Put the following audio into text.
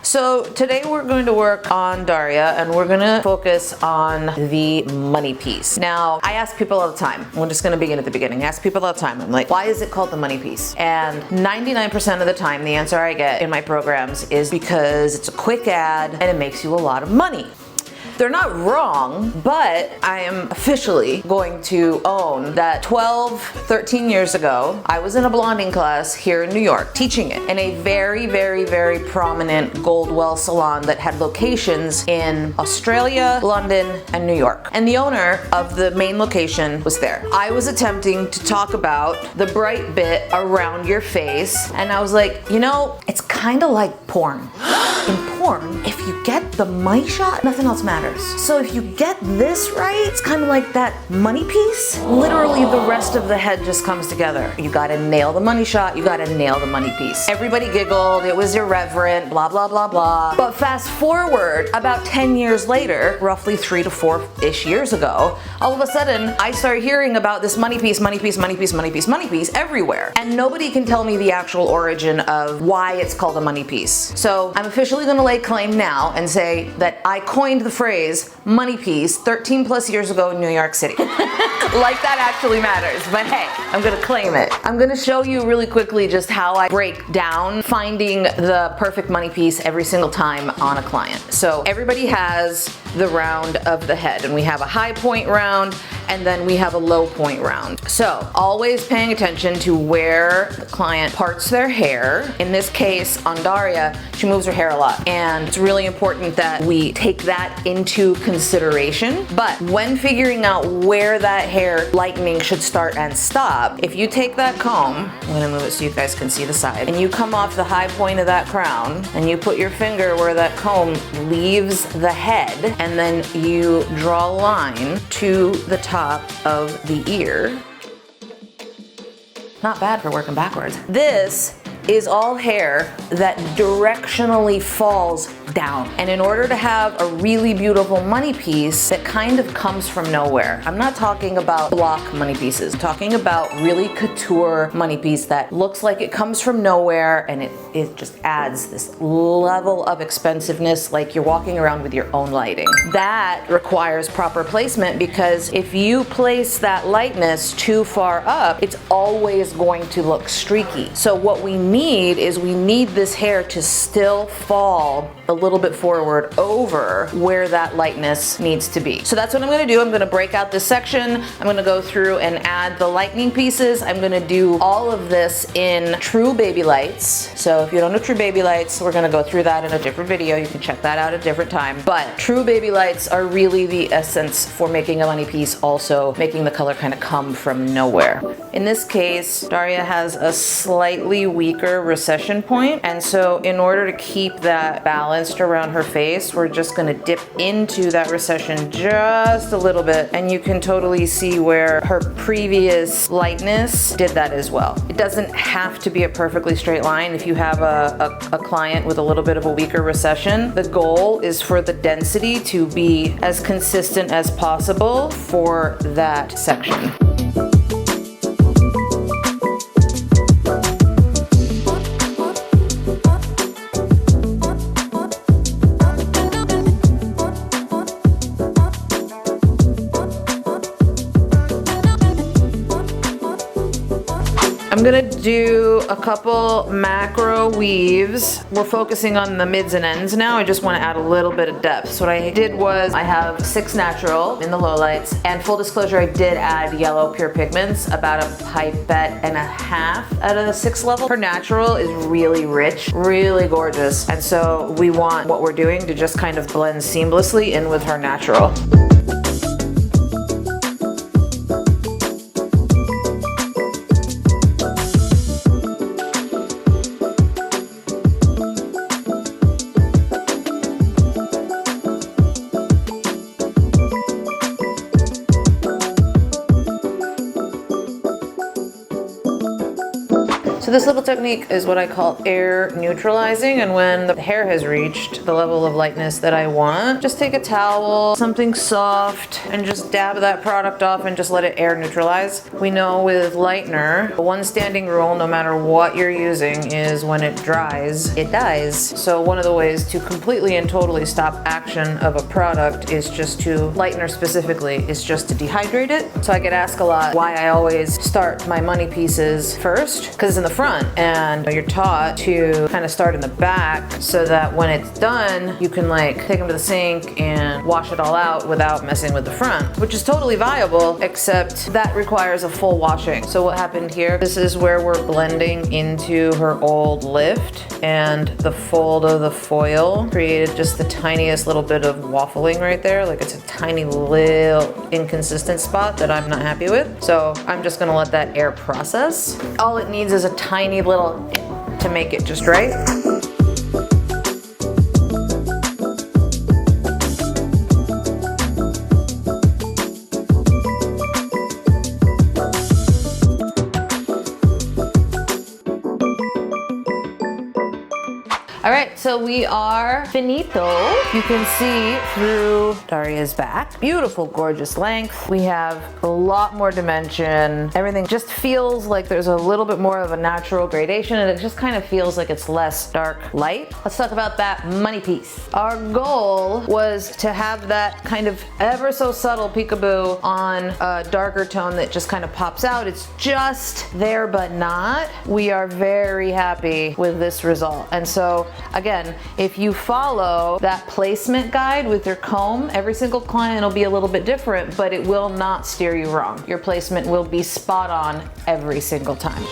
So today we're going to work on Daria and we're going to focus on the money piece. Now, I ask people all the time, we're just going to begin at the beginning. I ask people all the time, I'm like, why is it called the money piece? And 99% of the time, the answer I get in my programs is because it's a quick ad and it makes you a lot of money. They're not wrong, but I am officially going to own that 12, 13 years ago, I was in a blonding class here in New York, teaching it in a very, very, very prominent Goldwell salon that had locations in Australia, London, and New York. And the owner of the main location was there. I was attempting to talk about the bright bit around your face, and I was like, you know, it's kind of like porn. In porn, if you get the money shot, nothing else matters. So if you get this right, it's kind of like that money piece. Literally the rest of the head just comes together. You gotta nail the money shot, you gotta nail the money piece. Everybody giggled, it was irreverent, blah, blah, blah, blah. But fast forward about 10 years later, roughly 3 to 4-ish years ago, all of a sudden I started hearing about this money piece, money piece, money piece, money piece, money piece everywhere. And nobody can tell me the actual origin of why it's called a money piece. So I'm officially gonna lay claim now and say that I coined the phrase money piece 13 plus years ago in New York City. Like that actually matters, but hey, I'm gonna claim it. I'm gonna show you really quickly just how I break down finding the perfect money piece every single time on a client. So everybody has the round of the head, and we have a high point round and then we have a low point round. So always paying attention to where the client parts their hair. In this case, on Daria, she moves her hair a lot, and it's really important that we take that into consideration. But when figuring out where that hair lightening should start and stop, if you take that comb, I'm gonna move it so you guys can see the side, and you come off the high point of that crown, and you put your finger where that comb leaves the head, and then you draw a line to the top of the ear. Not bad for working backwards. This is all hair that directionally falls down. And in order to have a really beautiful money piece that kind of comes from nowhere, I'm not talking about block money pieces, I'm talking about really couture money piece that looks like it comes from nowhere, and it just adds this level of expensiveness, like you're walking around with your own lighting. That requires proper placement, because if you place that lightness too far up, it's always going to look streaky. So what we need is we need this hair to still fall a little bit forward over where that lightness needs to be. So that's what I'm gonna do. I'm gonna break out this section. I'm gonna go through and add the lightening pieces. I'm gonna do all of this in True Babylights. So if you don't know True Babylights, we're gonna go through that in a different video. You can check that out at a different time. But True Babylights are really the essence for making a money piece, also making the color kind of come from nowhere. In this case, Daria has a slightly weaker recession point, and so in order to keep that balanced around her face, we're just gonna dip into that recession just a little bit, and you can totally see where her previous lightness did that as well. It doesn't have to be a perfectly straight line. If you have a client with a little bit of a weaker recession, the goal is for the density to be as consistent as possible for that section. I'm gonna do a couple macro weaves. We're focusing on the mids and ends now. I just wanna add a little bit of depth. So what I did was I have 6 natural in the lowlights, and full disclosure, I did add yellow pure pigments, about a pipette and a half at a 6 level. Her natural is really rich, really gorgeous. And so we want what we're doing to just kind of blend seamlessly in with her natural. So this little technique is what I call air neutralizing, and when the hair has reached the level of lightness that I want, just take a towel, something soft, and just dab that product off and just let it air neutralize. We know with lightener, one standing rule, no matter what you're using, is when it dries, it dies. So one of the ways to completely and totally stop action of a product is just to, lightener specifically, is just to dehydrate it. So I get asked a lot why I always start my money pieces first, because it's in the front, and you're taught to kind of start in the back so that when it's done, you can like take them to the sink and wash it all out without messing with the front, which is totally viable, except that requires a full washing. So what happened here, this is where we're blending into her old lift, and the fold of the foil created just the tiniest little bit of waffling right there. Like it's a tiny little inconsistent spot that I'm not happy with. So I'm just gonna let that air process. All it needs is a tiny little to make it just right. All right, so we are finito. You can see through Daria's back. Beautiful, gorgeous length. We have a lot more dimension. Everything just feels like there's a little bit more of a natural gradation, and it just kind of feels like it's less dark light. Let's talk about that money piece. Our goal was to have that kind of ever so subtle peekaboo on a darker tone that just kind of pops out. It's just there, but not. We are very happy with this result. And so again, if you follow that placement guide with your comb, every single client will be a little bit different, but it will not steer you wrong. Your placement will be spot on every single time.